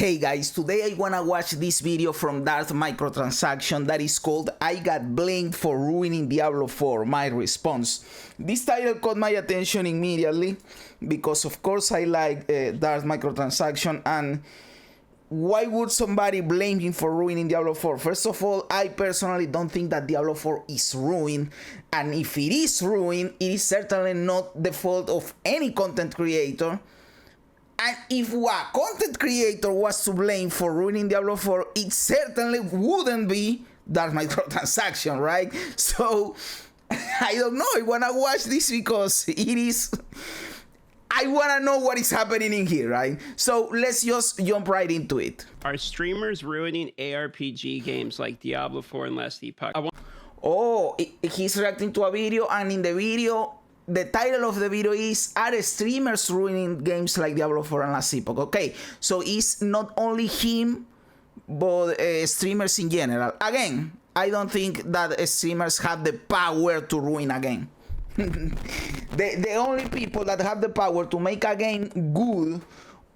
Hey guys, today I wanna watch this video from Darth Microtransaction that is called "I Got Blamed for Ruining Diablo 4, My Response." This title caught my attention immediately because of course I like Darth Microtransaction, and why would somebody blame him for ruining Diablo 4? First of all, I personally don't think that Diablo 4 is ruined, and if it is ruined, it is certainly not the fault of any content creator. And if a content creator was to blame for ruining Diablo 4, it certainly wouldn't be Darth Microtransaction, right? So, I don't know, I wanna watch this because it is... I wanna know what is happening in here, right? So, let's just jump right into it. Are streamers ruining ARPG games like Diablo 4 and Last Epoch? Oh, he's reacting to a video, and in the video, the title of the video is "Are streamers ruining games like Diablo 4 and Last Epoch?" Okay, so it's not only him, but streamers in general. Again, I don't think that streamers have the power to ruin a game. The only people that have the power to make a game good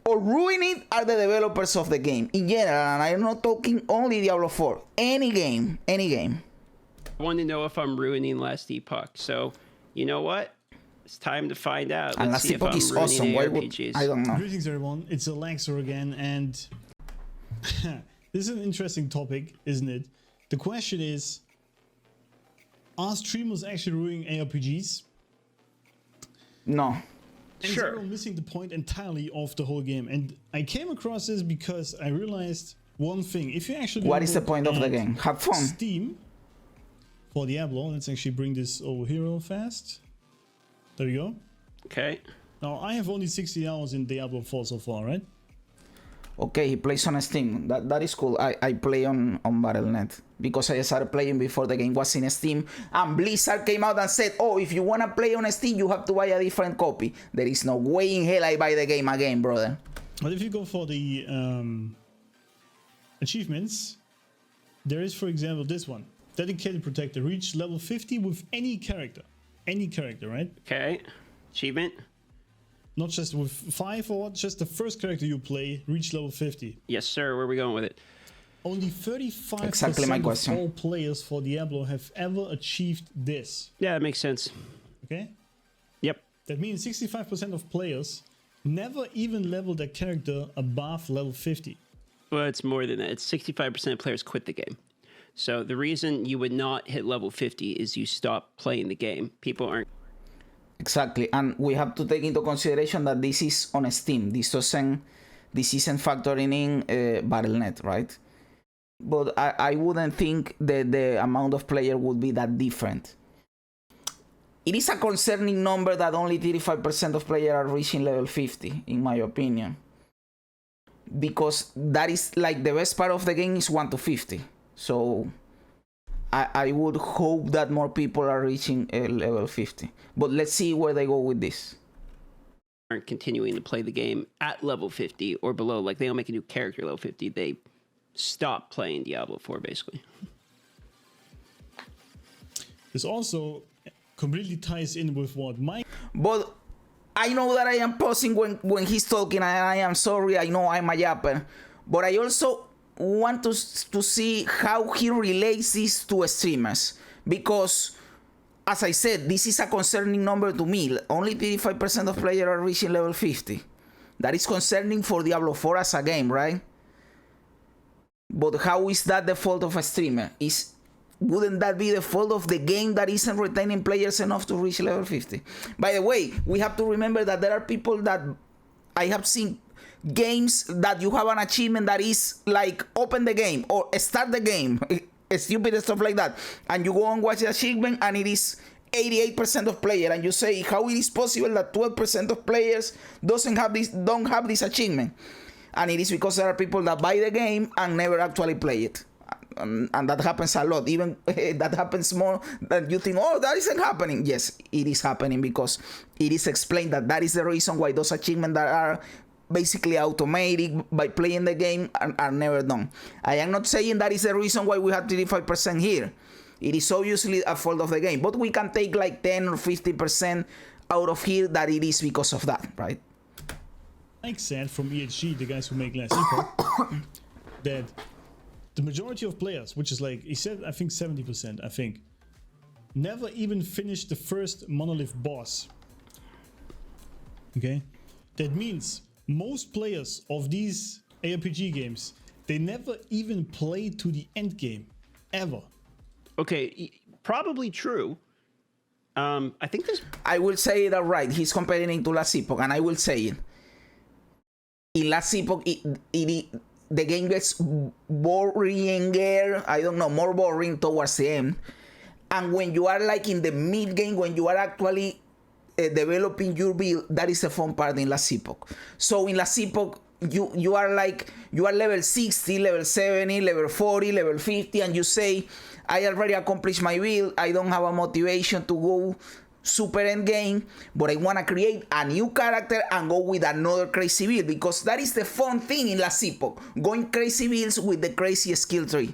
or ruin it are the developers of the game in general, and I'm not talking only Diablo 4. Any game. I want to know if I'm ruining Last Epoch, so you know what? It's time to find out. And Last Epoch is awesome. Why would, I don't know. Greetings everyone, it's Alexor again, and this is an interesting topic, isn't it? The question is, are streamers actually ruining ARPGs? No. And Sure. they're missing the point entirely of the whole game. And I came across this because I realized one thing. If you actually What is the look point of the at game? Have fun. Steam for Diablo, let's actually bring this over here real fast. There we go. Okay. Now I have only 60 hours in Diablo 4 so far, right? Okay, he plays on Steam. That is cool. I play on Battle.net because I started playing before the game was in Steam, and Blizzard came out and said, "Oh, if you wanna play on Steam, you have to buy a different copy." There is no way in hell I buy the game again, brother. But if you go for the achievements, there is, for example, this one: Dedicated Protector, reach level 50 with any character, right? Okay. Achievement? Not just with 5 or just the first character you play, reach level 50. Yes, sir. Where are we going with it? Only 35% Exactly my question. of all players for Diablo have ever achieved this. Yeah, that makes sense. Okay? Yep. That means 65% of players never even level their character above level 50. Well, it's more than that. It's 65% of players quit the game. So the reason you would not hit level 50 is you stop playing the game. People aren't. Exactly, and we have to take into consideration that this is on Steam. This isn't factoring in Battle.net, right? But I wouldn't think that the amount of player would be that different. It is a concerning number that only 35% of players are reaching level 50, in my opinion. Because that is like the best part of the game is 1 to 50. So I would hope that more people are reaching level 50. But let's see where they go with this. Aren't continuing to play the game at level 50 or below. Like, they don't make a new character level 50. They stop playing Diablo 4, basically. This also completely ties in with what Mike... But I know that I am pausing when he's talking, and I am sorry, I know I'm a yapper. But I also want to see how he relates this to streamers. Because, as I said, this is a concerning number to me. Only 35% of players are reaching level 50. That is concerning for Diablo 4 as a game, right? But how is that the fault of a streamer? Wouldn't that be the fault of the game that isn't retaining players enough to reach level 50? By the way, we have to remember that there are people that I have seen games that you have an achievement that is like open the game or start the game, stupid stuff like that, and you go and watch the achievement and it is 88% of players, and you say how it is possible that 12% of players don't have this achievement, and it is because there are people that buy the game and never actually play it. And that happens a lot. Even that happens more than you think. Oh, that isn't happening. Yes, it is happening because it is explained that is the reason why those achievements that are basically automatic by playing the game are never done. I am not saying that is the reason why we have 35% here. It is obviously a fault of the game, but we can take like 10 or 50% out of here that it is because of that, right? Mike said from EHG, the guys who make Last Epoch, that the majority of players, which is like, he said, I think 70%, I think, never even finished the first Monolith boss. Okay? That means most players of these ARPG games, they never even play to the end game, ever. Okay, probably true. I think this. I will say that right. He's comparing to Last Epoch, and I will say it. In Last Epoch, the game gets boring. I don't know, more boring towards the end. And when you are like in the mid game, when you are actually developing your build, that is the fun part in Last Epoch. So in Last Epoch, you are level 60, level 70, level 40, level 50, and you say, I already accomplished my build. I don't have a motivation to go super end game, but I want to create a new character and go with another crazy build, because that is the fun thing in Last Epoch, going crazy builds with the crazy skill tree.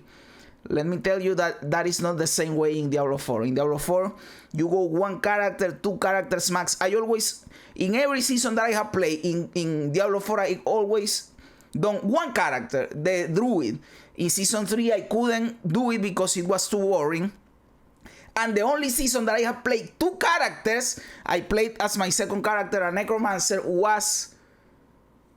Let me tell you that that is not the same way in Diablo 4. In Diablo 4, you go one character, two characters max. I always, in every season that I have played in Diablo 4, I always done one character, the Druid. In Season 3, I couldn't do it because it was too boring. And the only season that I have played two characters, I played as my second character, a Necromancer, was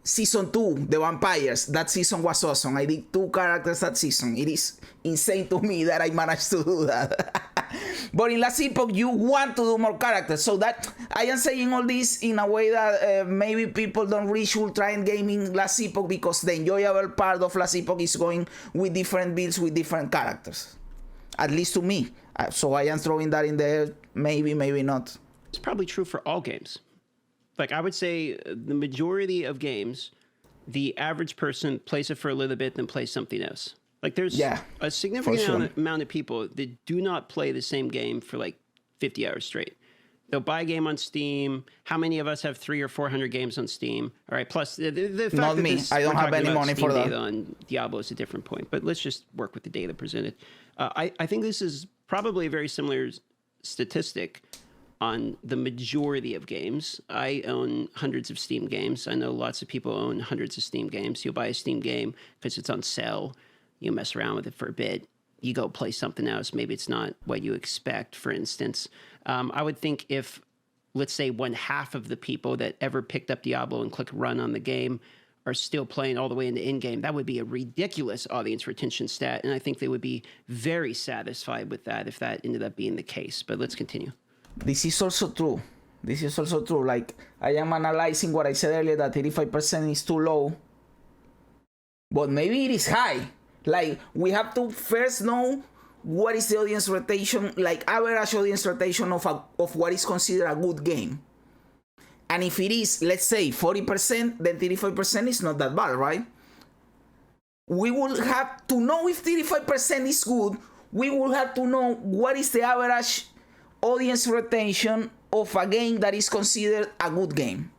Season 2, the Vampires. That season was awesome. I did two characters that season. It is insane to me that I managed to do that. But in Last Epoch, you want to do more characters. So that I am saying all this in a way that maybe people don't reach Ultra End Gaming Last Epoch, because the enjoyable part of Last Epoch is going with different builds with different characters. At least to me. So I am throwing that in there. Maybe, maybe not. It's probably true for all games. Like, I would say the majority of games, the average person plays it for a little bit, then plays something else. Like, there's a significant amount of people that do not play the same game for like 50 hours straight. They'll buy a game on Steam. How many of us have 300 or 400 games on Steam? All right, plus the fact not that me. I don't have any money for that. On Diablo is a different point, but let's just work with the data presented. I think this is probably a very similar statistic on the majority of games. I own hundreds of Steam games. I know lots of people own hundreds of Steam games. You'll buy a Steam game because it's on sale. You mess around with it for a bit. You go play something else. Maybe it's not what you expect, for instance. I would think if, let's say, 1/2 of the people that ever picked up Diablo and click run on the game are still playing all the way into in-game, that would be a ridiculous audience retention stat. And I think they would be very satisfied with that if that ended up being the case. But let's continue. This is also true. This is also true. Like, I am analyzing what I said earlier, that 85% is too low. But maybe it is high. Like, we have to first know what is the audience rotation, like average audience rotation of what is considered a good game. And if it is, let's say, 40%, then 35% is not that bad, right? We will have to know if 35% is good. We will have to know what is the average audience rotation of a game that is considered a good game.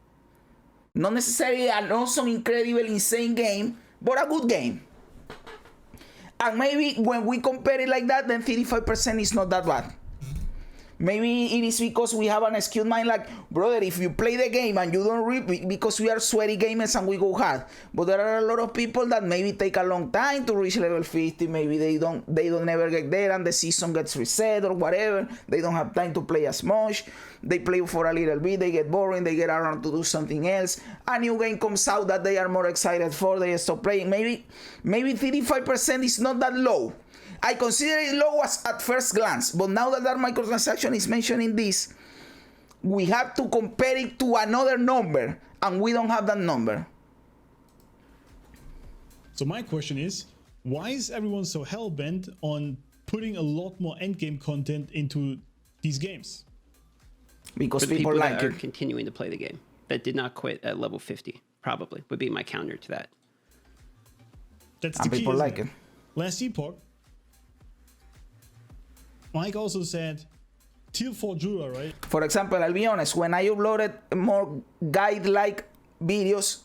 Not necessarily an awesome, incredible, insane game, but a good game. And maybe when we compare it like that, then 35% is not that bad. Maybe it is because we have an skewed mind, like, brother, if you play the game and you don't read, because we are sweaty gamers and we go hard. But there are a lot of people that maybe take a long time to reach level 50. Maybe they don't never get there and the season gets reset or whatever. They don't have time to play as much. They play for a little bit, they get boring, they get around to do something else. A new game comes out that they are more excited for, they stop playing. Maybe 35% is not that low. I consider it low at first glance, but now that microtransaction is mentioning this, we have to compare it to another number, and we don't have that number. So my question is, why is everyone so hell-bent on putting a lot more endgame content into these games? Because For the people like that are it. continuing to play the game, that did not quit at level 50, probably, would be my counter to that. That's And the key, people isn't like it. Last Epoch, Mike also said Tier 4 Jura, right? For example, I'll be honest, when I uploaded more guide-like videos,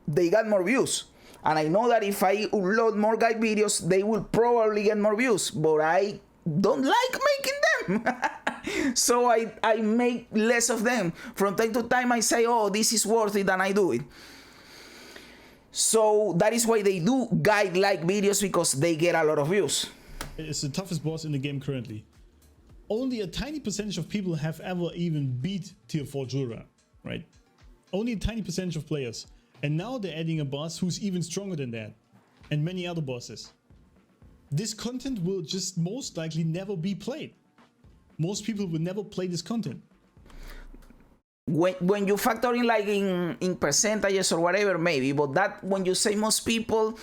they got more views. And I know that if I upload more guide videos, they will probably get more views, but I don't like making them. So I make less of them. From time to time I say, oh, this is worth it, and I do it. So that is why they do guide-like videos, because they get a lot of views. It's the toughest boss in the game currently. Only a tiny percentage of people have ever even beat Tier 4 Jura, right? Only a tiny percentage of players. And now they're adding a boss who's even stronger than that. And many other bosses. This content will just most likely never be played. Most people will never play this content. When you factor in like in percentages or whatever, maybe, but that when you say most people,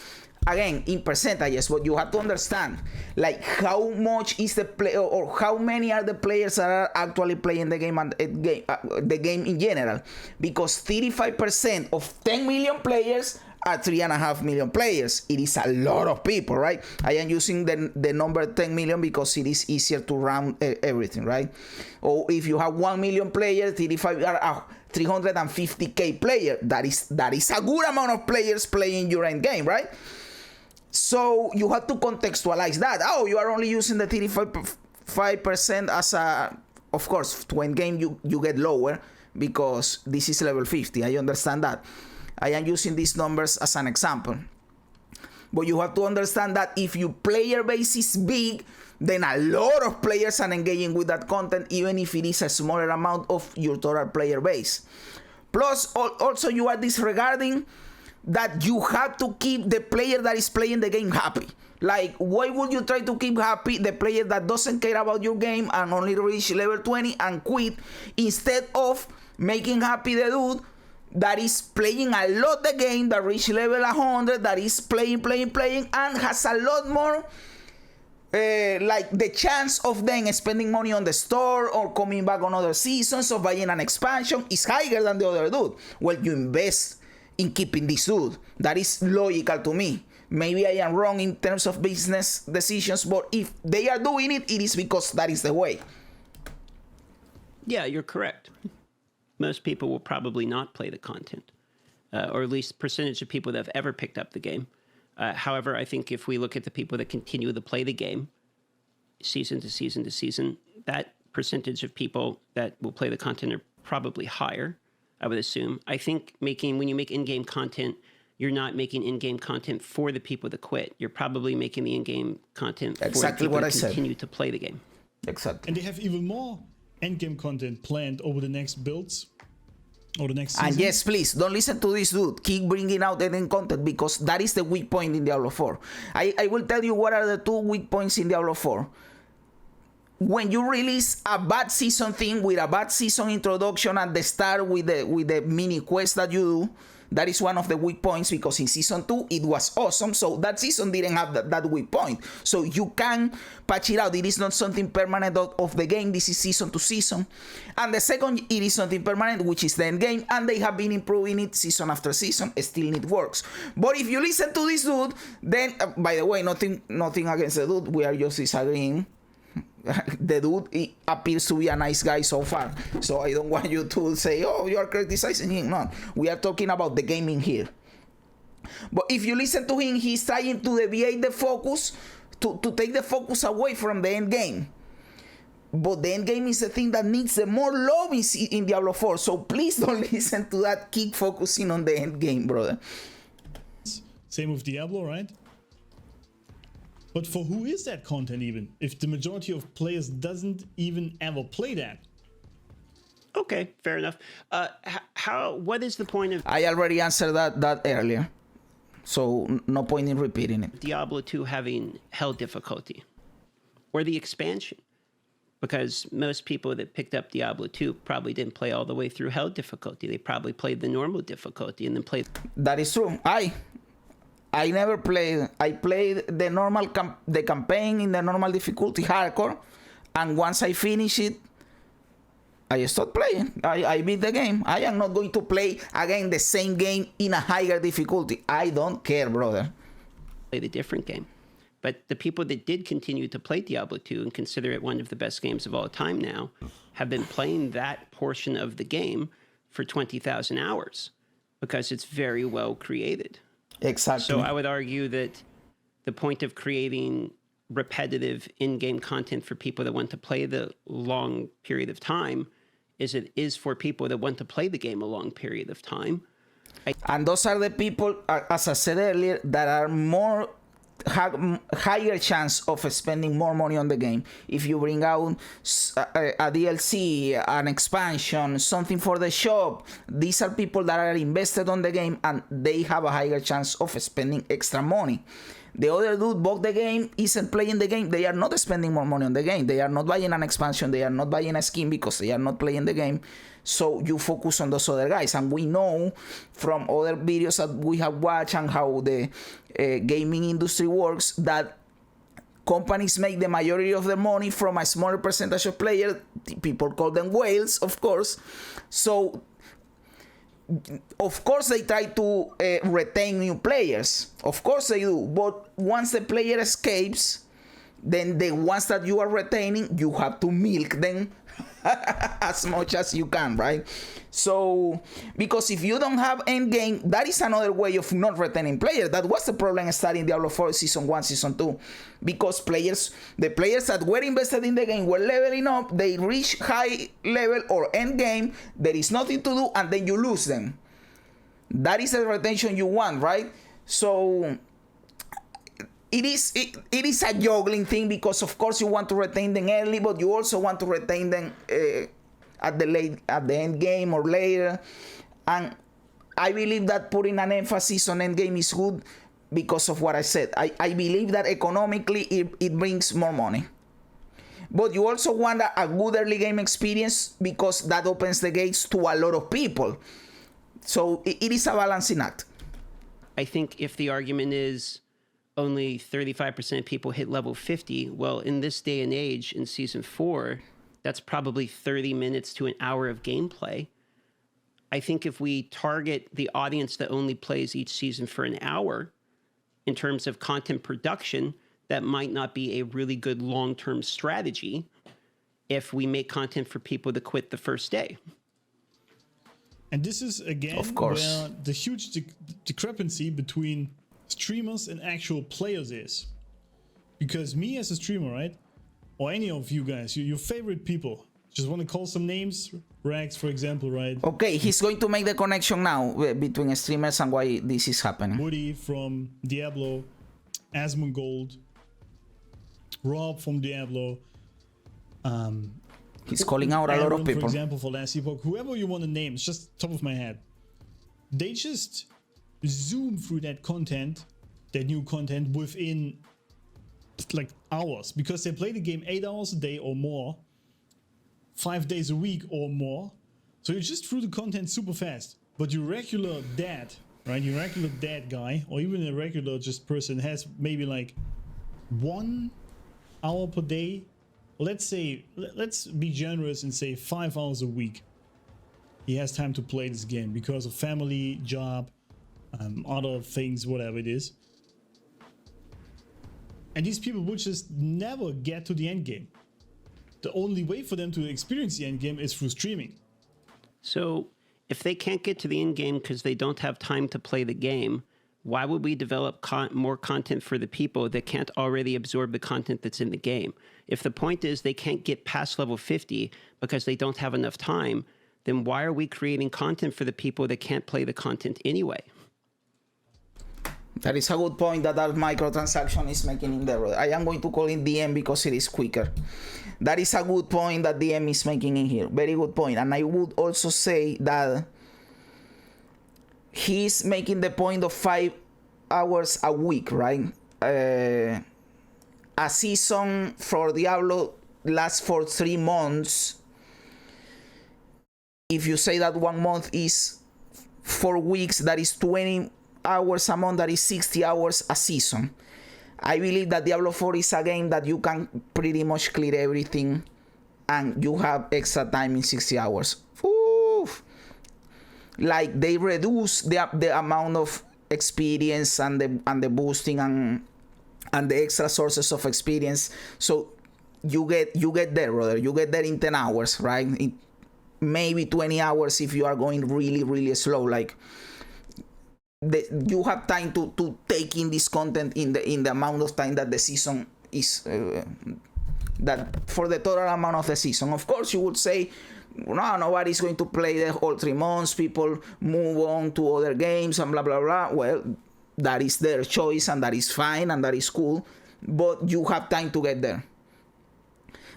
again, in percentages, but you have to understand like how much is the play, or how many are the players that are actually playing the game, and the game in general, because 35% of 10 million players are 3.5 million players. It is a lot of people, right? I am using the number 10 million because it is easier to round everything, right? Or if you have 1 million players, 35 are 350k player. That is a good amount of players playing your end game, right? So you have to contextualize that. Oh, you are only using the 35% as a, of course, to end game you get lower because this is level 50. I understand that. I am using these numbers as an example. But you have to understand that if your player base is big, then a lot of players are engaging with that content, even if it is a smaller amount of your total player base. Plus, also you are disregarding that you have to keep the player that is playing the game happy. Like, why would you try to keep happy the player that doesn't care about your game and only reach level 20 and quit, instead of making happy the dude that is playing a lot the game, that reach level 100, that is playing, and has a lot more like the chance of them spending money on the store or coming back on other seasons or buying an expansion is higher than the other dude. Well, you invest in keeping this dude. That is logical to me. Maybe I am wrong in terms of business decisions, but if they are doing it, it is because that is the way. Yeah, you're correct. Most people will probably not play the content, or at least percentage of people that have ever picked up the game. However, I think if we look at the people that continue to play the game season to season to season, that percentage of people that will play the content are probably higher, I would assume. I think when you make in-game content, you're not making in-game content for the people that quit. You're probably making the in-game content for the people that continue to play the game. Exactly. And they have even more end-game content planned over the next builds or the next season. And yes, please don't listen to this dude. Keep bringing out end-game content, because that is the weak point in Diablo 4. I will tell you what are the two weak points in Diablo 4. When you release a bad season thing with a bad season introduction at the start with the mini quest that you do, that is one of the weak points, because in season 2 it was awesome, so that season didn't have that weak point. So you can patch it out. It is not something permanent of the game. This is season to season. And the second, it is something permanent, which is the end game, and they have been improving it season after season. Still it works. But if you listen to this dude, then by the way, nothing against the dude, we are just disagreeing. The dude appears to be a nice guy so far, so I don't want you to say, oh, you are criticizing him. No, we are talking about the gaming here. But if you listen to him, he's trying to deviate the focus, to take the focus away from the end game. But the end game is the thing that needs the more love in Diablo 4, so please don't listen to that. Keep focusing on the end game, brother. Same with Diablo, right? But for who is that content even, if the majority of players doesn't even ever play that? Okay, fair enough. What is the point of I already answered that earlier, so no point in repeating it. Diablo 2 having hell difficulty or the expansion? Because most people that picked up Diablo 2 probably didn't play all the way through hell difficulty. They probably played the normal difficulty and then played. That is true. I never played. I played the normal the campaign in the normal difficulty, hardcore, and once I finish it, I stopped playing. I beat the game. I am not going to play again the same game in a higher difficulty. I don't care, brother. Played a different game. But the people that did continue to play Diablo 2 and consider it one of the best games of all time now have been playing that portion of the game for 20,000 hours because it's very well created. Exactly. So I would argue that the point of creating repetitive in-game content for people that want to play the long period of time as it is for people that want to play the game a long period of time. And those are the people, as I said earlier, that are more higher chance of spending more money on the game. If you bring out a DLC, an expansion, something for the shop, these are people that are invested on the game and they have a higher chance of spending extra money. The other dude bought the game, isn't playing the game, they are not spending more money on the game. They are not buying an expansion, they are not buying a skin because they are not playing the game. So you focus on those other guys. And we know from other videos that we have watched and how the gaming industry works that companies make the majority of their money from a smaller percentage of players. People call them whales, of course. So of course they try to retain new players. Of course they do. But once the player escapes, then the ones that you are retaining, you have to milk them as much as you can, right? So, because if you don't have end game, that is another way of not retaining players. That was the problem starting Diablo 4 Season 1, Season 2. Because the players that were invested in the game were leveling up, they reach high level or end game, there is nothing to do, and then you lose them. That is the retention you want, right? So it is a juggling thing, because of course you want to retain them early, but you also want to retain them at the end game or later. And I believe that putting an emphasis on end game is good because of what I said. I believe that economically it brings more money. But you also want a good early game experience because that opens the gates to a lot of people. So it is a balancing act. I think if the argument is only 35% of people hit level 50, well, in this day and age, in Season 4, that's probably 30 minutes to an hour of gameplay. I think if we target the audience that only plays each season for an hour, in terms of content production, that might not be a really good long-term strategy if we make content for people to quit the first day. And this is, again, of course, where the huge discrepancy between streamers and actual players is. Because me as a streamer, right, or any of you guys, your favorite people, just want to call some names, Rags, for example, right? Okay, he's going to make the connection now between streamers and why this is happening. Woody from Diablo, Asmongold, Rob from Diablo. He's calling out a lot of people. For example, for Last Epoch, whoever you want to name, it's just top of my head. They just zoom through that content, that new content, within like hours, because they play the game 8 hours a day or more, 5 days a week or more. So you're just through the content super fast. But your regular dad, right? Your regular dad guy, or even a regular just person, has maybe like 1 hour per day. Let's say, let's be generous and say 5 hours a week. He has time to play this game because of family, job, other things, whatever it is. And these people would just never get to the end game. The only way for them to experience the end game is through streaming. So if they can't get to the end game because they don't have time to play the game, why would we develop more content for the people that can't already absorb the content that's in the game? If the point is they can't get past level 50 because they don't have enough time, then why are we creating content for the people that can't play the content anyway? That is a good point that microtransaction is making in there. I am going to call it DM because it is quicker. That is a good point that DM is making in here. Very good point. And I would also say that he's making the point of 5 hours a week, right? A season for Diablo lasts for 3 months. If you say that 1 month is 4 weeks, that is 20 hours a month, that is 60 hours a season. I believe that Diablo 4 is a game that you can pretty much clear everything and you have extra time in 60 hours. Oof. Like they reduce the amount of experience and the boosting and the extra sources of experience. So you get there, brother. You get there in 10 hours, right? Maybe 20 hours if you are going really, really slow. Like you have time to take in this content in the amount of time that the season is that for the total amount of the season. Of course, you would say, no, nobody's going to play the whole 3 months. People move on to other games and blah blah blah. Well, that is their choice, and that is fine, and that is cool. But you have time to get there.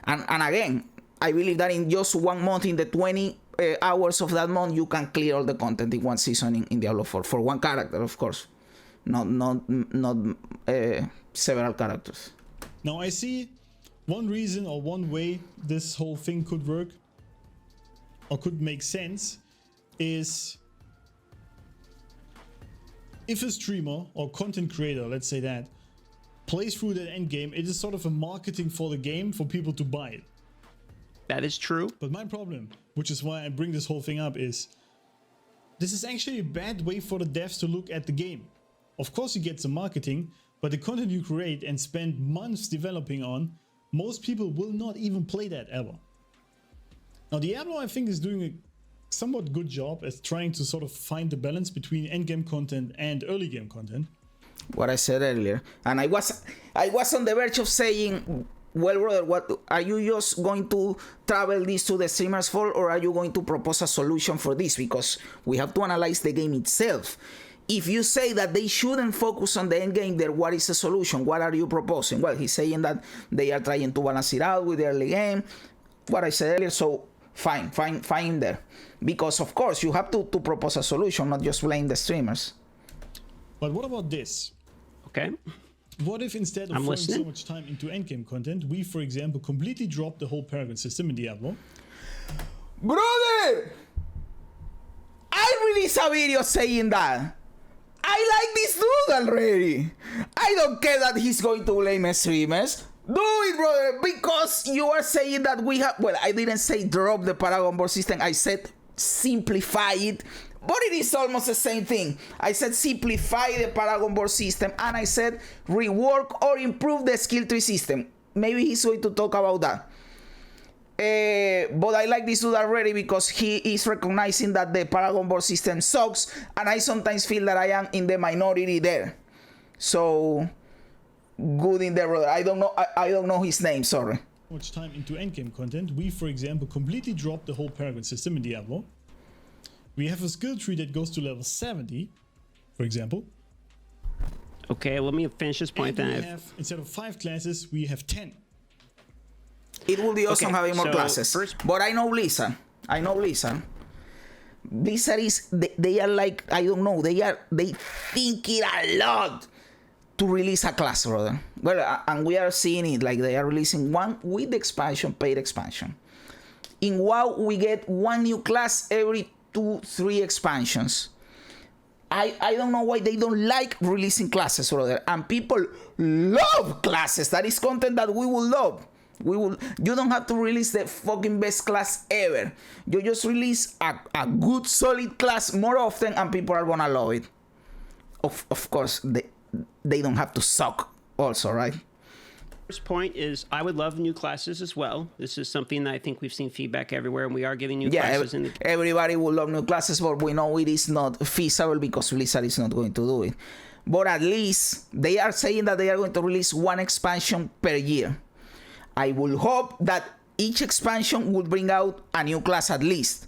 And again, I believe that in just 1 month, in the 20 hours of that month, you can clear all the content in one season in Diablo 4 for one character, of course, not several characters. Now I see one reason or one way this whole thing could work or could make sense is if a streamer or content creator, let's say that, plays through that end game, it is sort of a marketing for the game for people to buy it. That is true. But my problem, which is why I bring this whole thing up, is this is actually a bad way for the devs to look at the game. Of course you get some marketing, but the content you create and spend months developing on, most people will not even play that ever. Now Diablo, I think, is doing a somewhat good job at trying to sort of find the balance between endgame content and early game content. What I said earlier, and I was on the verge of saying, well, brother, what are you just going to travel this to the streamers for, or are you going to propose a solution for this? Because we have to analyze the game itself. If you say that they shouldn't focus on the end game, then what is the solution? What are you proposing? Well, he's saying that they are trying to balance it out with the early game. What I said earlier, so fine there. Because of course you have to propose a solution, not just blame the streamers. But what about this? Okay. What if instead of throwing so much time into endgame content, we, for example, completely drop the whole Paragon system in Diablo? Brother! I released a video saying that. I like this dude already. I don't care that he's going to blame streamers. Do it, brother, because you are saying that we have... Well, I didn't say drop the Paragon board system. I said simplify it. But it is almost the same thing. I said simplify the Paragon board system, and I said rework or improve the skill tree system. Maybe he's going to talk about that. But I like this dude already because he is recognizing that the Paragon board system sucks, and I sometimes feel that I am in the minority there. So good in there, brother. I don't know his name, sorry. Much time into endgame content, we, for example, completely drop the whole Paragon system in Diablo. We have a skill tree that goes to level 70, for example. Okay, let me finish this point and then. we have, instead of 5 classes, we have 10. It will be awesome having more classes. But I know Blizzard. Blizzard is, they are like, I don't know, they think it a lot to release a class, brother. Well, and we are seeing it, like they are releasing one with expansion, paid expansion. In WoW, we get one new class every 2-3 expansions. I don't know why they don't like releasing classes, brother. And people love classes. That is content that we will love. You don't have to release the fucking best class ever. You just release a good solid class more often and people are gonna love it. Of course, they don't have to suck also, right? First point is I would love new classes as well. This is something that I think we've seen feedback everywhere, and we are getting new classes. Everybody will love new classes, but we know it is not feasible because Blizzard is not going to do it. But at least they are saying that they are going to release one expansion per year. I will hope that each expansion will bring out a new class at least.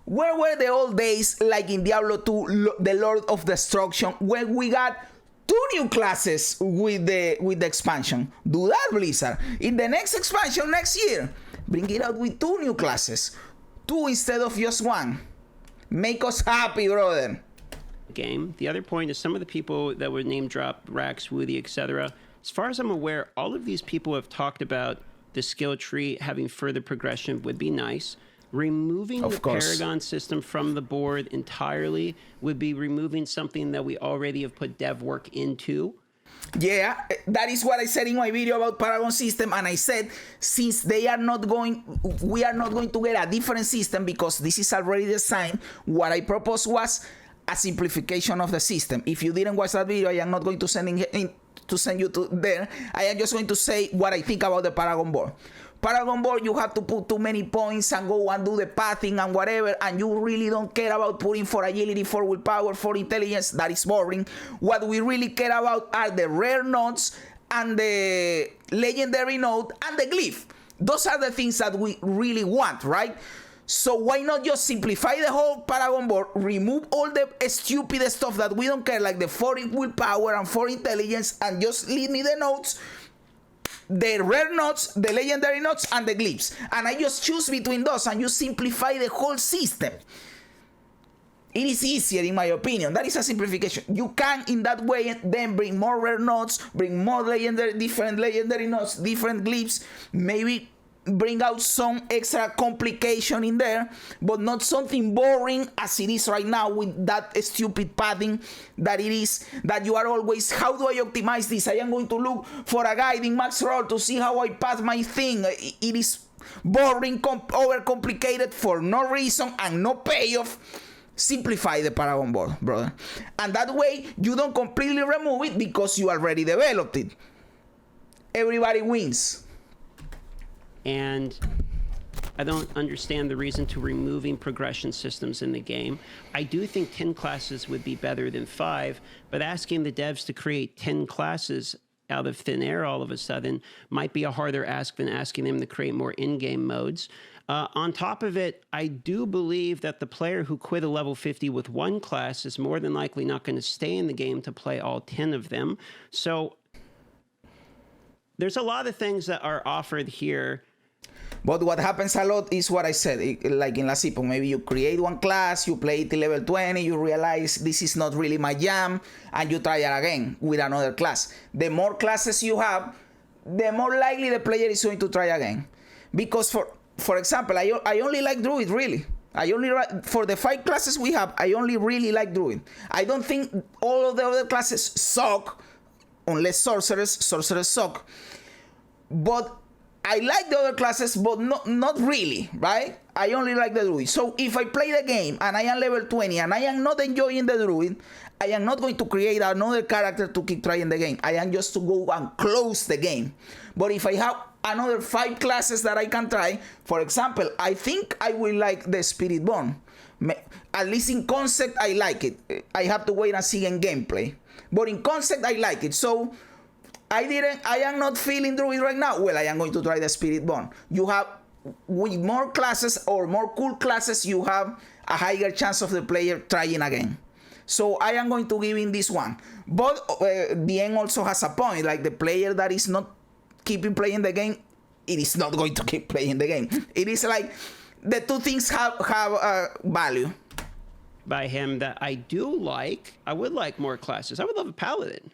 Where were the old days, like in Diablo 2, the Lord of Destruction, when we got 2 new classes with the expansion? Do that, Blizzard. In the next expansion next year, bring it out with 2 new classes. 2 instead of just 1. Make us happy, brother. Game. The other point is some of the people that were name dropped, Rax, Woody, etc. As far as I'm aware, all of these people have talked about the skill tree having further progression would be nice. Removing the Paragon system from the board entirely would be removing something that we already have put dev work into. Yeah, that is what I said in my video about Paragon system, and I said since we are not going to get a different system because this is already designed, what I proposed was a simplification of the system. If you didn't watch that video, I am not going to send you to there. I am just going to say what I think about the Paragon board. Paragon board, you have to put too many points and go and do the pathing and whatever, and you really don't care about putting for agility, for willpower, for intelligence. That is boring. What we really care about are the rare nodes and the legendary node and the glyph. Those are the things that we really want, right? So why not just simplify the whole Paragon board, remove all the stupid stuff that we don't care, like the 4 willpower and 4 intelligence, and just leave me the nodes, the rare nodes, the legendary nodes, and the glyphs. And I just choose between those, and you simplify the whole system. It is easier, in my opinion. That is a simplification. You can, in that way, then bring more rare nodes, bring more different legendary nodes, different glyphs, maybe bring out some extra complication in there, but not something boring as it is right now with that stupid padding that it is, that you are always, how do I optimize this? I am going to look for a guide in Max Roll to see how I pass my thing. It is boring, overcomplicated for no reason and no payoff. Simplify the Paragon board, brother. And that way, you don't completely remove it because you already developed it. Everybody wins. And I don't understand the reason to removing progression systems in the game. I do think 10 classes would be better than 5, but asking the devs to create 10 classes out of thin air all of a sudden might be a harder ask than asking them to create more in-game modes. On top of it, I do believe that the player who quit a level 50 with 1 class is more than likely not going to stay in the game to play all 10 of them. So there's a lot of things that are offered here. But what happens a lot is what I said, like in La Cipo, maybe you create 1 class, you play it till level 20, you realize this is not really my jam, and you try it again with another class. The more classes you have, the more likely the player is going to try again. Because for example, I only like Druid, really. For the 5 classes we have, I only really like Druid. I don't think all of the other classes suck, unless Sorcerers suck. But I like the other classes, but not really, right? I only like the Druid. So if I play the game and I am level 20 and I am not enjoying the Druid, I am not going to create another character to keep trying the game. I am just to go and close the game. But if I have another 5 classes that I can try, for example, I think I will like the Spirit Bond. At least in concept, I like it. I have to wait and see in gameplay. But in concept, I like it. So I am not feeling Druid right now. Well, I am going to try the Spirit Bond. You have, with more classes or more cool classes, you have a higher chance of the player trying again. So I am going to give him this one. But the end also has a point. Like the player that is not keeping playing the game, it is not going to keep playing the game. It is like the two things have value. By him that I do like, I would like more classes. I would love a Paladin.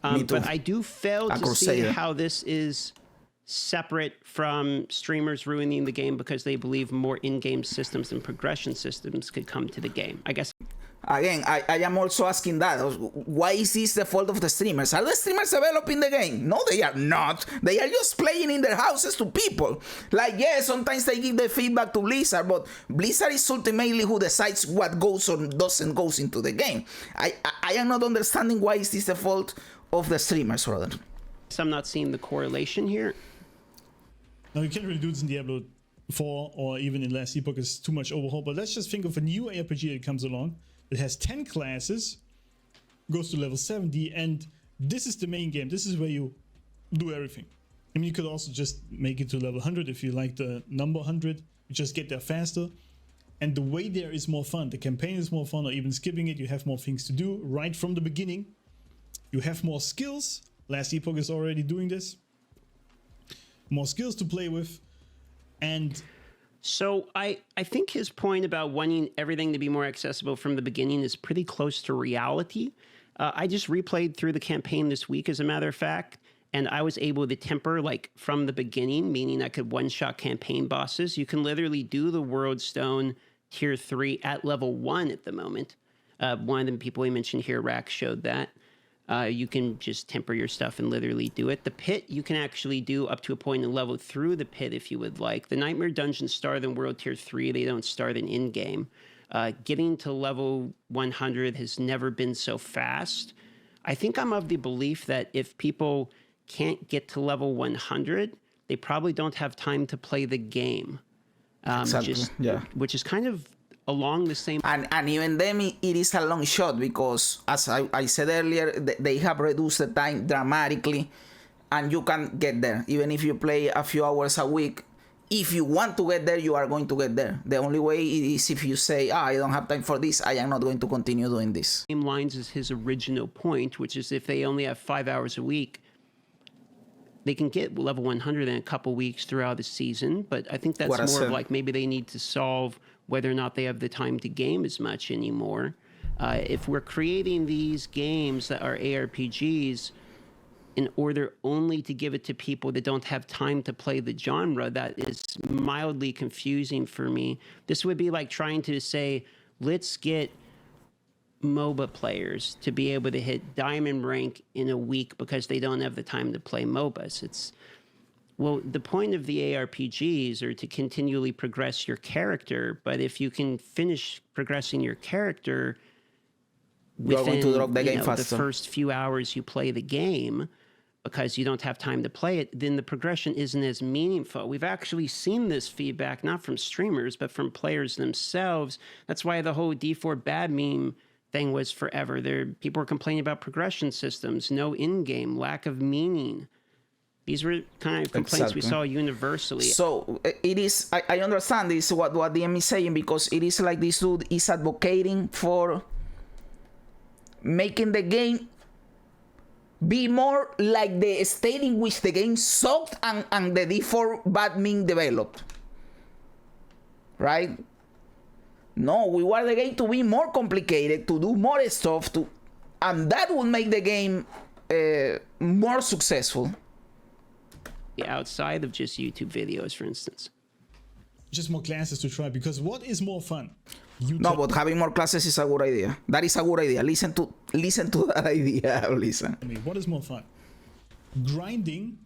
Me too. But I do fail to see how this is separate from streamers ruining the game because they believe more in-game systems and progression systems could come to the game. I guess. Again, I am also asking that. Why is this the fault of the streamers? Are the streamers developing the game? No, they are not. They are just playing in their houses to people. Like, yeah, sometimes they give the feedback to Blizzard, but Blizzard is ultimately who decides what goes or doesn't goes into the game. I am not understanding why is this the fault of the streamers, rather. So I'm not seeing the correlation here. No, you can't really do this in Diablo 4 or even in Last Epoch. It's too much overhaul. But let's just think of a new RPG that comes along. It has 10 classes, goes to level 70, and this is the main game. This is where you do everything. I mean, you could also just make it to level 100 if you like the number 100. You just get there faster. And the way there is more fun. The campaign is more fun, or even skipping it. You have more things to do right from the beginning. You have more skills. Last Epoch is already doing this. More skills to play with. And so I think his point about wanting everything to be more accessible from the beginning is pretty close to reality. I just replayed through the campaign this week, as a matter of fact, and I was able to temper like from the beginning, meaning I could one-shot campaign bosses. You can literally do the World Stone Tier 3 at level 1 at the moment. One of the people we mentioned here, Rack, showed that. You can just temper your stuff and literally do it. The pit, you can actually do up to a point and level through the pit if you would like. The Nightmare Dungeons start in World Tier 3. They don't start in-game. Getting to level 100 has never been so fast. I think I'm of the belief that if people can't get to level 100, they probably don't have time to play the game. Exactly. Which is kind of along the same And even then, it is a long shot because, as I said earlier, they have reduced the time dramatically, and you can get there. Even if you play a few hours a week, if you want to get there, you are going to get there. The only way is if you say, I don't have time for this, I am not going to continue doing this. same lines as his original point, which is if they only have 5 hours a week, they can get level 100 in a couple weeks throughout the season. But I think that's more of like maybe they need to solve whether or not they have the time to game as much anymore. If we're creating these games that are ARPGs in order only to give it to people that don't have time to play the genre, that is mildly confusing for me. This would be like trying to say, let's get MOBA players to be able to hit diamond rank in a week because they don't have the time to play MOBAs. Well, the point of the ARPGs are to continually progress your character, but if you can finish progressing your character within the first few hours you play the game, because you don't have time to play it, then the progression isn't as meaningful. We've actually seen this feedback, not from streamers, but from players themselves. That's why the whole D4 bad meme thing was forever. People were complaining about progression systems, no in-game, lack of meaning. These were kind of complaints we saw universally. So it is, I understand this, what DM is saying, because it is like this dude is advocating for making the game be more like the state in which the game sucked and the D4 bad meme developed. Right? No, we want the game to be more complicated, to do more stuff, and that would make the game more successful. Outside of just YouTube videos, for instance. Just more classes to try, because what is more fun? No, but having more classes is a good idea. That is a good idea. Listen to that idea, listen. I mean, what is more fun? Grinding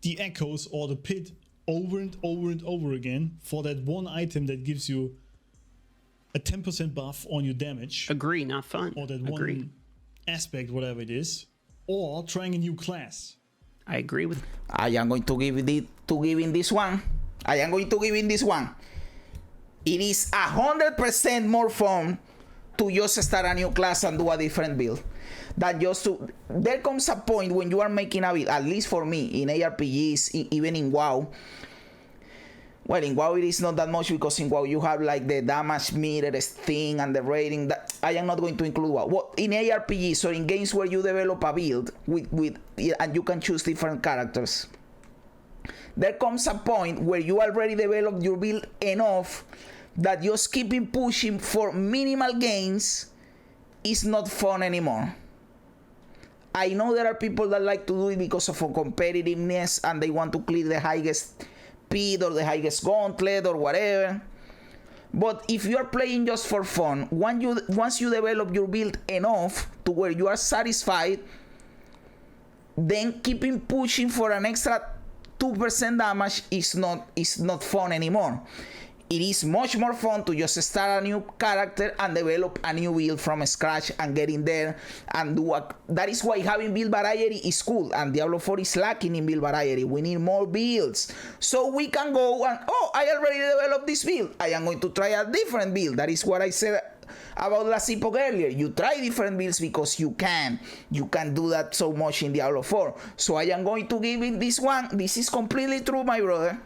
the echoes or the pit over and over and over again for that one item that gives you a 10% buff on your damage. Agree, not fun. Or that one aspect, whatever it is. Or trying a new class. I agree with. I am going to give in this one. It is 100% more fun to just start a new class and do a different build. There comes a point when you are making a build, at least for me, in ARPGs, even in WoW. Well, in WoW it is not that much, because in WoW you have like the damage meter thing and the rating. That I am not going to include WoW. In ARPGs or in games where you develop a build and you can choose different characters, there comes a point where you already developed your build enough that just keeping pushing for minimal gains is not fun anymore. I know there are people that like to do it because of competitiveness and they want to clear the highest speed or the highest gauntlet or whatever. But if you are playing just for fun, once you develop your build enough to where you are satisfied, then keeping pushing for an extra 2% damage is not fun anymore. It is much more fun to just start a new character and develop a new build from scratch and get in there and that is why having build variety is cool, and Diablo 4 is lacking in build variety. We need more builds so we can go and, I already developed this build, I am going to try a different build. That is what I said about Last Epoch earlier. You try different builds because you can do that so much in Diablo 4. So I am going to give it this one. This is completely true, my brother.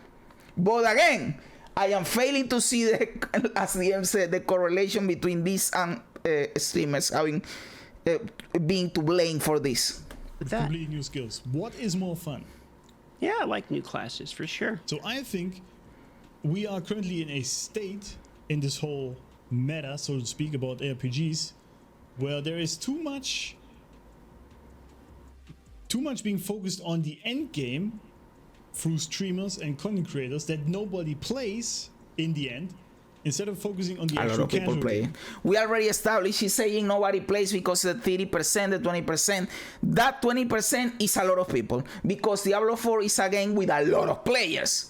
But again, I am failing to see, as DM said, the correlation between this and streamers having being to blame for this. Completely new skills. What is more fun? Yeah, I like new classes for sure. So I think we are currently in a state in this whole meta, so to speak, about RPGs, where there is too much being focused on the end game through streamers and content creators that nobody plays in the end, instead of focusing on the a lot of people play. We already established, he's saying nobody plays because the 30%, the 20%, that 20% is a lot of people, because Diablo 4 is a game with a lot of players.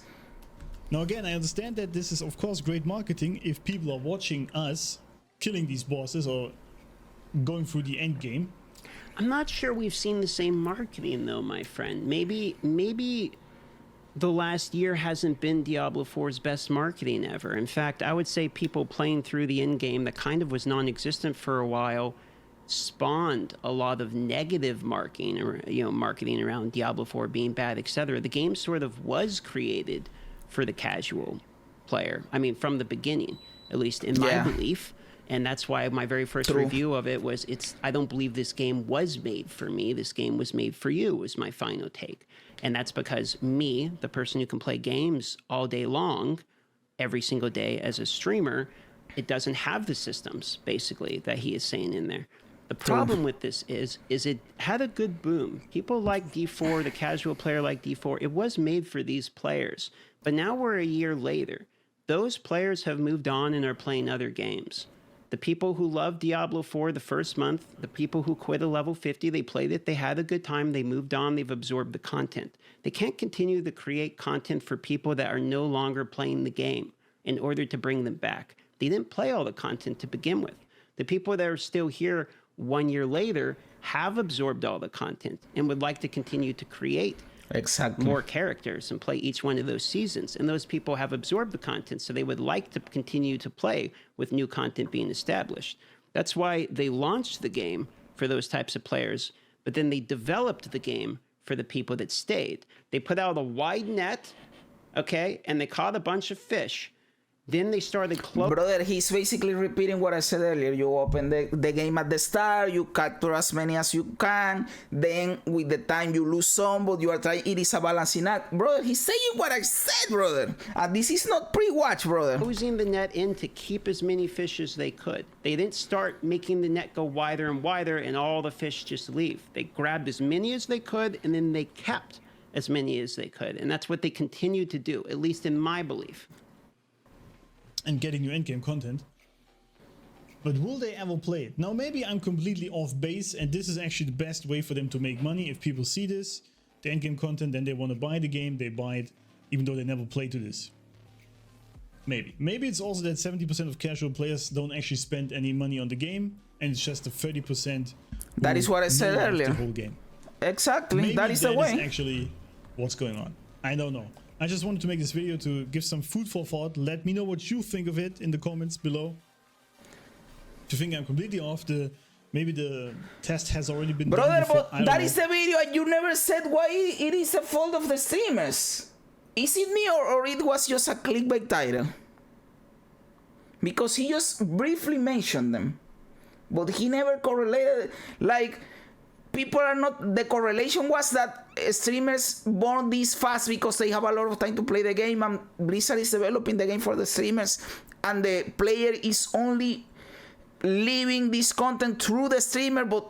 Now again, I understand that this is of course great marketing if people are watching us killing these bosses or going through the end game. I'm not sure we've seen the same marketing though, my friend. Maybe the last year hasn't been Diablo 4's best marketing ever. In fact, I would say people playing through the end game that kind of was non-existent for a while spawned a lot of negative marketing, or marketing around Diablo 4 being bad, etc. The game sort of was created for the casual player. I mean, from the beginning, at least in my belief. And that's why my very first review of it was, I don't believe this game was made for me. This game was made for you, was my final take. And that's because me, the person who can play games all day long, every single day as a streamer, it doesn't have the systems, basically, that he is saying in there. The problem with this is it had a good boom. People like D4, the casual player like D4. It was made for these players. But now we're a year later. Those players have moved on and are playing other games. The people who loved Diablo 4 the first month, the people who quit at level 50, they played it, they had a good time, they moved on, they've absorbed the content. They can't continue to create content for people that are no longer playing the game in order to bring them back. They didn't play all the content to begin with. The people that are still here 1 year later have absorbed all the content and would like to continue to create more characters and play each one of those seasons. And those people have absorbed the content, so they would like to continue to play with new content being established. That's why they launched the game for those types of players, but then they developed the game for the people that stayed. They put out a wide net, okay, and they caught a bunch of fish. Then they started closing. Brother, he's basically repeating what I said earlier. You open the game at the start, you capture as many as you can, then with the time you lose some, but you are trying, it is a balancing act. Brother, he's saying what I said, brother. And this is not pre-watch, brother. Closing the net in to keep as many fish as they could. They didn't start making the net go wider and wider and all the fish just leave. They grabbed as many as they could and then they kept as many as they could. And that's what they continued to do, at least in my belief. And getting new endgame content. But will they ever play it? Now maybe I'm completely off base and this is actually the best way for them to make money. If people see this, the endgame content, then they want to buy the game, they buy it, even though they never play to this. Maybe. Maybe it's also that 70% of casual players don't actually spend any money on the game, and it's just the 30%. That is what I said earlier. The whole game. Exactly. Maybe that is the way. That is actually what's going on. I don't know. I just wanted to make this video to give some food for thought. Let me know what you think of it in the comments below. If you think I'm completely off, maybe the test has already been done before. But that is the video and you never said why it is a fault of the streamers. Is it me or it was just a clickbait title? Because he just briefly mentioned them. But he never correlated, like... People are not, the correlation was that streamers born this fast because they have a lot of time to play the game and Blizzard is developing the game for the streamers and the player is only leaving this content through the streamer, but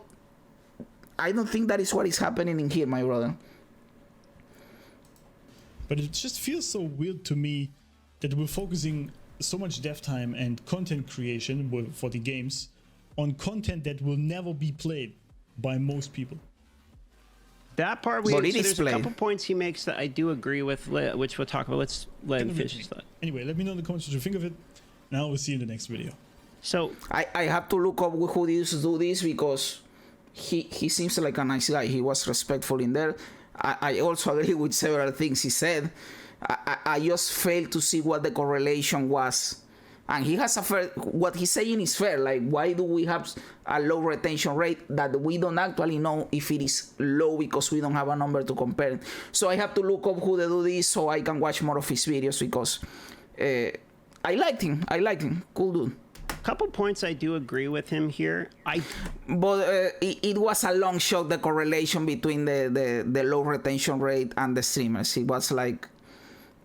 I don't think that is what is happening in here, my brother. But it just feels so weird to me that we're focusing so much dev time and content creation for the games on content that will never be played by most people. That part, there's a couple points he makes that I do agree with, which we'll talk about. Let's let him finish his thought. Anyway, let me know in the comments what you think of it. Now we'll see you in the next video. So I have to look up who used to do this because he seems like a nice guy. He was respectful in there. I also agree with several things he said. I just failed to see what the correlation was. And he has a fair, what he's saying is fair. Like, why do we have a low retention rate that we don't actually know if it is low because we don't have a number to compare? So I have to look up who they do this so I can watch more of his videos because I liked him. Cool dude. Couple points I do agree with him here. But it was a long shot, the correlation between the low retention rate and the streamers. It was like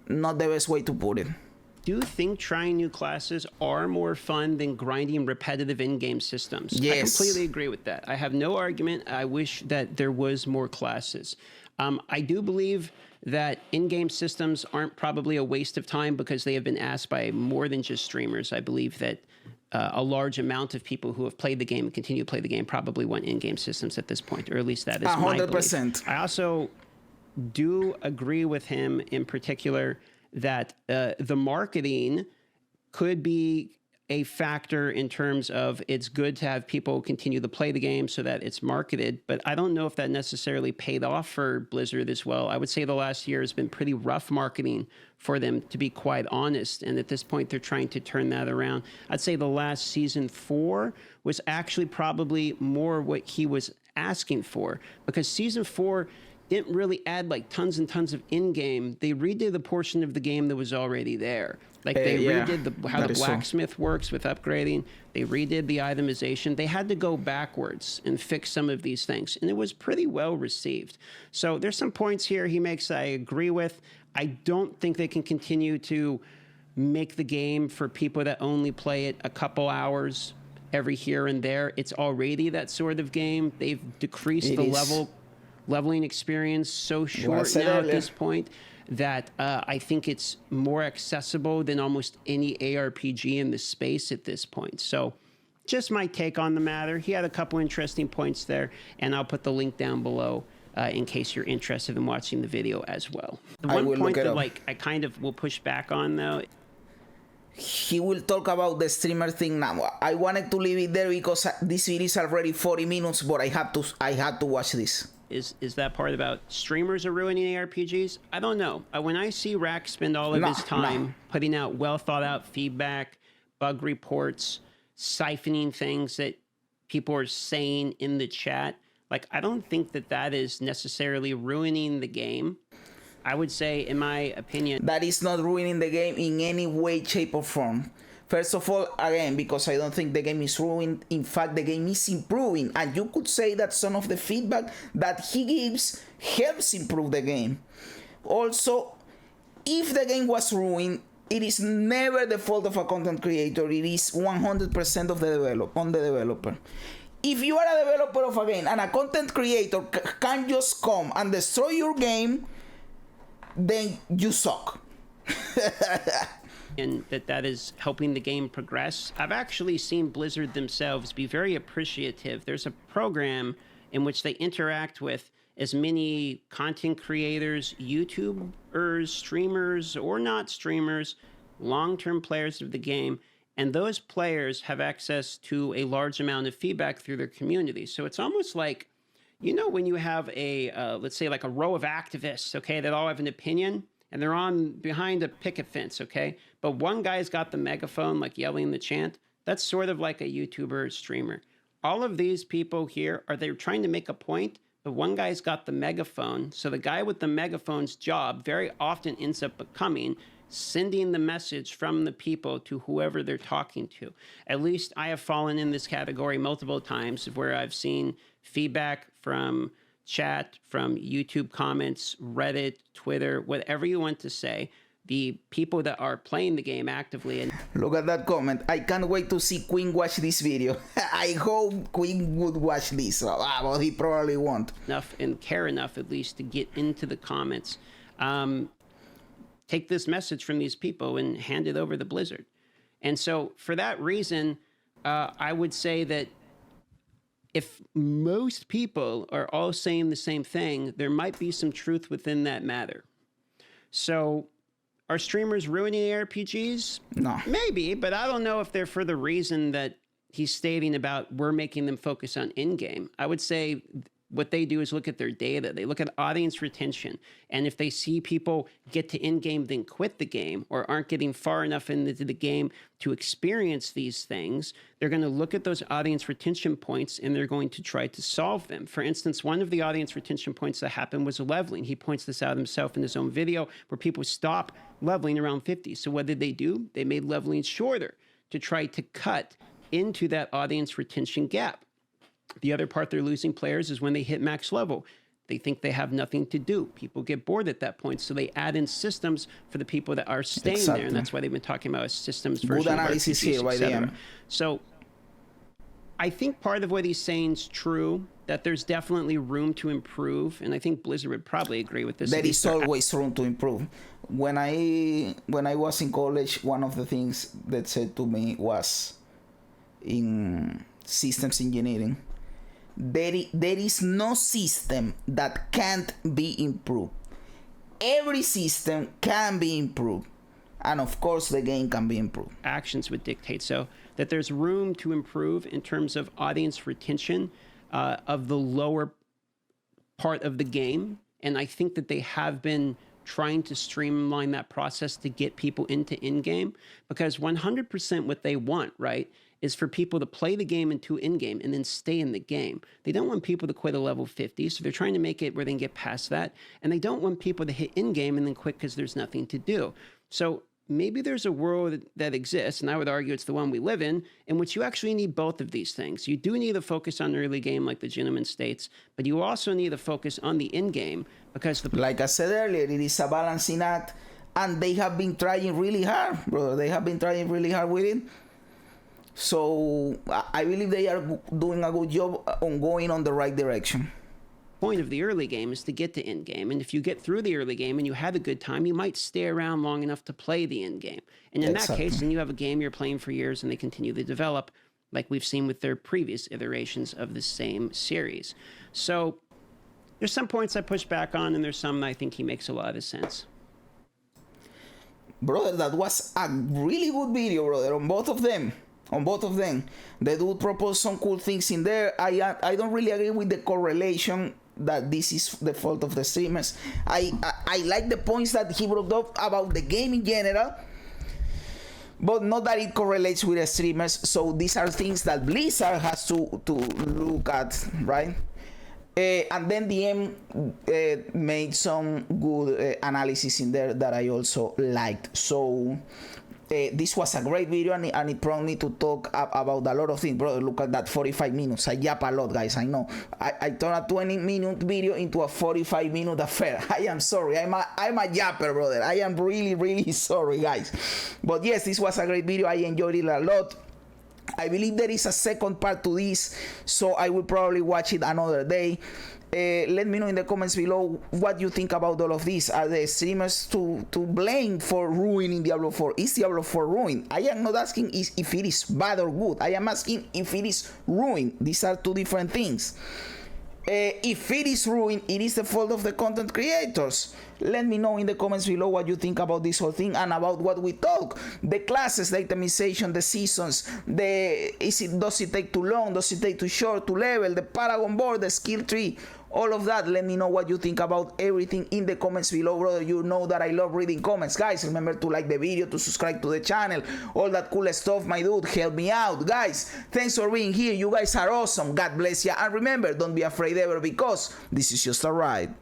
not the best way to put it. Do think trying new classes are more fun than grinding repetitive in-game systems. Yes. I completely agree with that. I have no argument. I wish that there was more classes. I do believe that in-game systems aren't probably a waste of time because they have been asked by more than just streamers. I believe that a large amount of people who have played the game and continue to play the game probably want in-game systems at this point, or at least that is 100%. My belief. I also do agree with him in particular that the marketing could be a factor in terms of it's good to have people continue to play the game so that it's marketed, but I don't know if that necessarily paid off for Blizzard as well. I would say the last year has been pretty rough marketing for them, to be quite honest, and at this point they're trying to turn that around. I'd say the last season 4 was actually probably more what he was asking for, because season 4 didn't really add like tons and tons of in-game. They redid the portion of the game that was already there. Like they redid how the blacksmith works with upgrading. They redid the itemization. They had to go backwards and fix some of these things, and it was pretty well received. So there's some points here he makes I agree with. I don't think they can continue to make the game for people that only play it a couple hours every here and there. It's already that sort of game. They've decreased the leveling experience so short now at this point that I think it's more accessible than almost any ARPG in the space at this point. So just my take on the matter. He had a couple interesting points there, and I'll put the link down below in case you're interested in watching the video as well. The one point that I kind of will push back on, though, he will talk about the streamer thing now. I wanted to leave it there because this video is already 40 minutes, but I had to watch this. Is that part about streamers are ruining ARPGs? I don't know. When I see Rack spend all of his time putting out well thought out feedback, bug reports, siphoning things that people are saying in the chat, like, I don't think that is necessarily ruining the game. I would say, in my opinion, that is not ruining the game in any way, shape, or form. First of all, again, because I don't think the game is ruined. In fact, the game is improving. And you could say that some of the feedback that he gives helps improve the game. Also, if the game was ruined, it is never the fault of a content creator. It is 100% of the developer. If you are a developer of a game and a content creator can just come and destroy your game, then you suck. And that is helping the game progress. I've actually seen Blizzard themselves be very appreciative. There's a program in which they interact with as many content creators, YouTubers, streamers, or not streamers, long-term players of the game, and those players have access to a large amount of feedback through their community. So it's almost like, you know, when you have a, let's say like a row of activists, okay, that all have an opinion, and they're on behind a picket fence, okay? But one guy's got the megaphone, like yelling the chant. That's sort of like a YouTuber or streamer. All of these people here, they're trying to make a point, but one guy's got the megaphone. So the guy with the megaphone's job very often ends up becoming sending the message from the people to whoever they're talking to. At least I have fallen in this category multiple times where I've seen feedback from chat, from YouTube comments, Reddit, Twitter, whatever you want to say. The people that are playing the game actively. And look at that comment. I can't wait to see Queen watch this video. I hope Queen would watch this. Well, he probably won't. Enough and care enough, at least, to get into the comments. Take this message from these people and hand it over to Blizzard. And so for that reason, I would say that if most people are all saying the same thing, there might be some truth within that matter. So are streamers ruining ARPGs? No. Maybe, but I don't know if they're for the reason that he's stating about we're making them focus on in-game. I would say what they do is look at their data. They look at audience retention. And if they see people get to in-game then quit the game or aren't getting far enough into the game to experience these things, they're going to look at those audience retention points and they're going to try to solve them. For instance, one of the audience retention points that happened was leveling. He points this out himself in his own video where people stop leveling around 50. So what did they do? They made leveling shorter to try to cut into that audience retention gap. The other part they're losing players is when they hit max level. They think they have nothing to do. People get bored at that point, so they add in systems for the people that are staying there, and that's why they've been talking about a systems version. Good analysis here by DM. So I think part of what he's saying is true, that there's definitely room to improve, and I think Blizzard would probably agree with this. There is always room to improve. When I was in college, one of the things that said to me was in systems engineering, there is no system that can't be improved. Every system can be improved. and of course the game can be improved. Actions would dictate so that there's room to improve in terms of audience retention of the lower part of the game. And I think that they have been trying to streamline that process to get people into in-game, because 100% what they want, right, is for people to play the game into in-game and then stay in the game. They don't want people to quit a level 50, so they're trying to make it where they can get past that. And they don't want people to hit in-game and then quit because there's nothing to do. So maybe there's a world that exists, and I would argue it's the one we live in which you actually need both of these things. You do need to focus on the early game, like the gentleman states, but you also need to focus on the in-game, because like I said earlier, it is a balancing act, and they have been trying really hard, brother. They have been trying really hard with it. So I believe they are doing a good job on going on the right direction. Point of the early game is to get to end game, and if you get through the early game and you have a good time, you might stay around long enough to play the end game. And in that case, then you have a game you're playing for years and they continue to develop, like we've seen with their previous iterations of the same series. So there's some points I push back on, and there's some that I think he makes a lot of sense. Brother, that was a really good video, brother, on both of them. The dude proposed some cool things in there. I don't really agree with the correlation that this is the fault of the streamers. I like the points that he brought up about the game in general, but not that it correlates with the streamers. So these are things that Blizzard has to look at, right? And then DM made some good analysis in there that I also liked. So this was a great video, and it prompted me to talk about a lot of things. Brother, look at that, 45 minutes. I yap a lot, guys, I know. I turned a 20-minute video into a 45-minute affair. I am sorry, I'm a yapper, brother. I am really, really sorry, guys. But yes, this was a great video. I enjoyed it a lot. I believe there is a second part to this, so I will probably watch it another day. Let me know in the comments below what you think about all of this. Are the streamers to blame for ruining Diablo 4? Is Diablo 4 ruined? I am not asking if it is bad or good. I am asking if it is ruined. These are two different things. If it is ruined, it is the fault of the content creators. Let me know in the comments below what you think about this whole thing and about what we talk. The classes, the itemization, the seasons, does it take too long? Does it take too short to level? The Paragon board, the skill tree, all of that. Let me know what you think about everything in the comments below, brother. You know that I love reading comments. Guys, remember to like the video, to subscribe to the channel, all that cool stuff, my dude. Help me out, guys. Thanks for being here. You guys are awesome. God bless you. And remember, don't be afraid ever, because this is just a ride.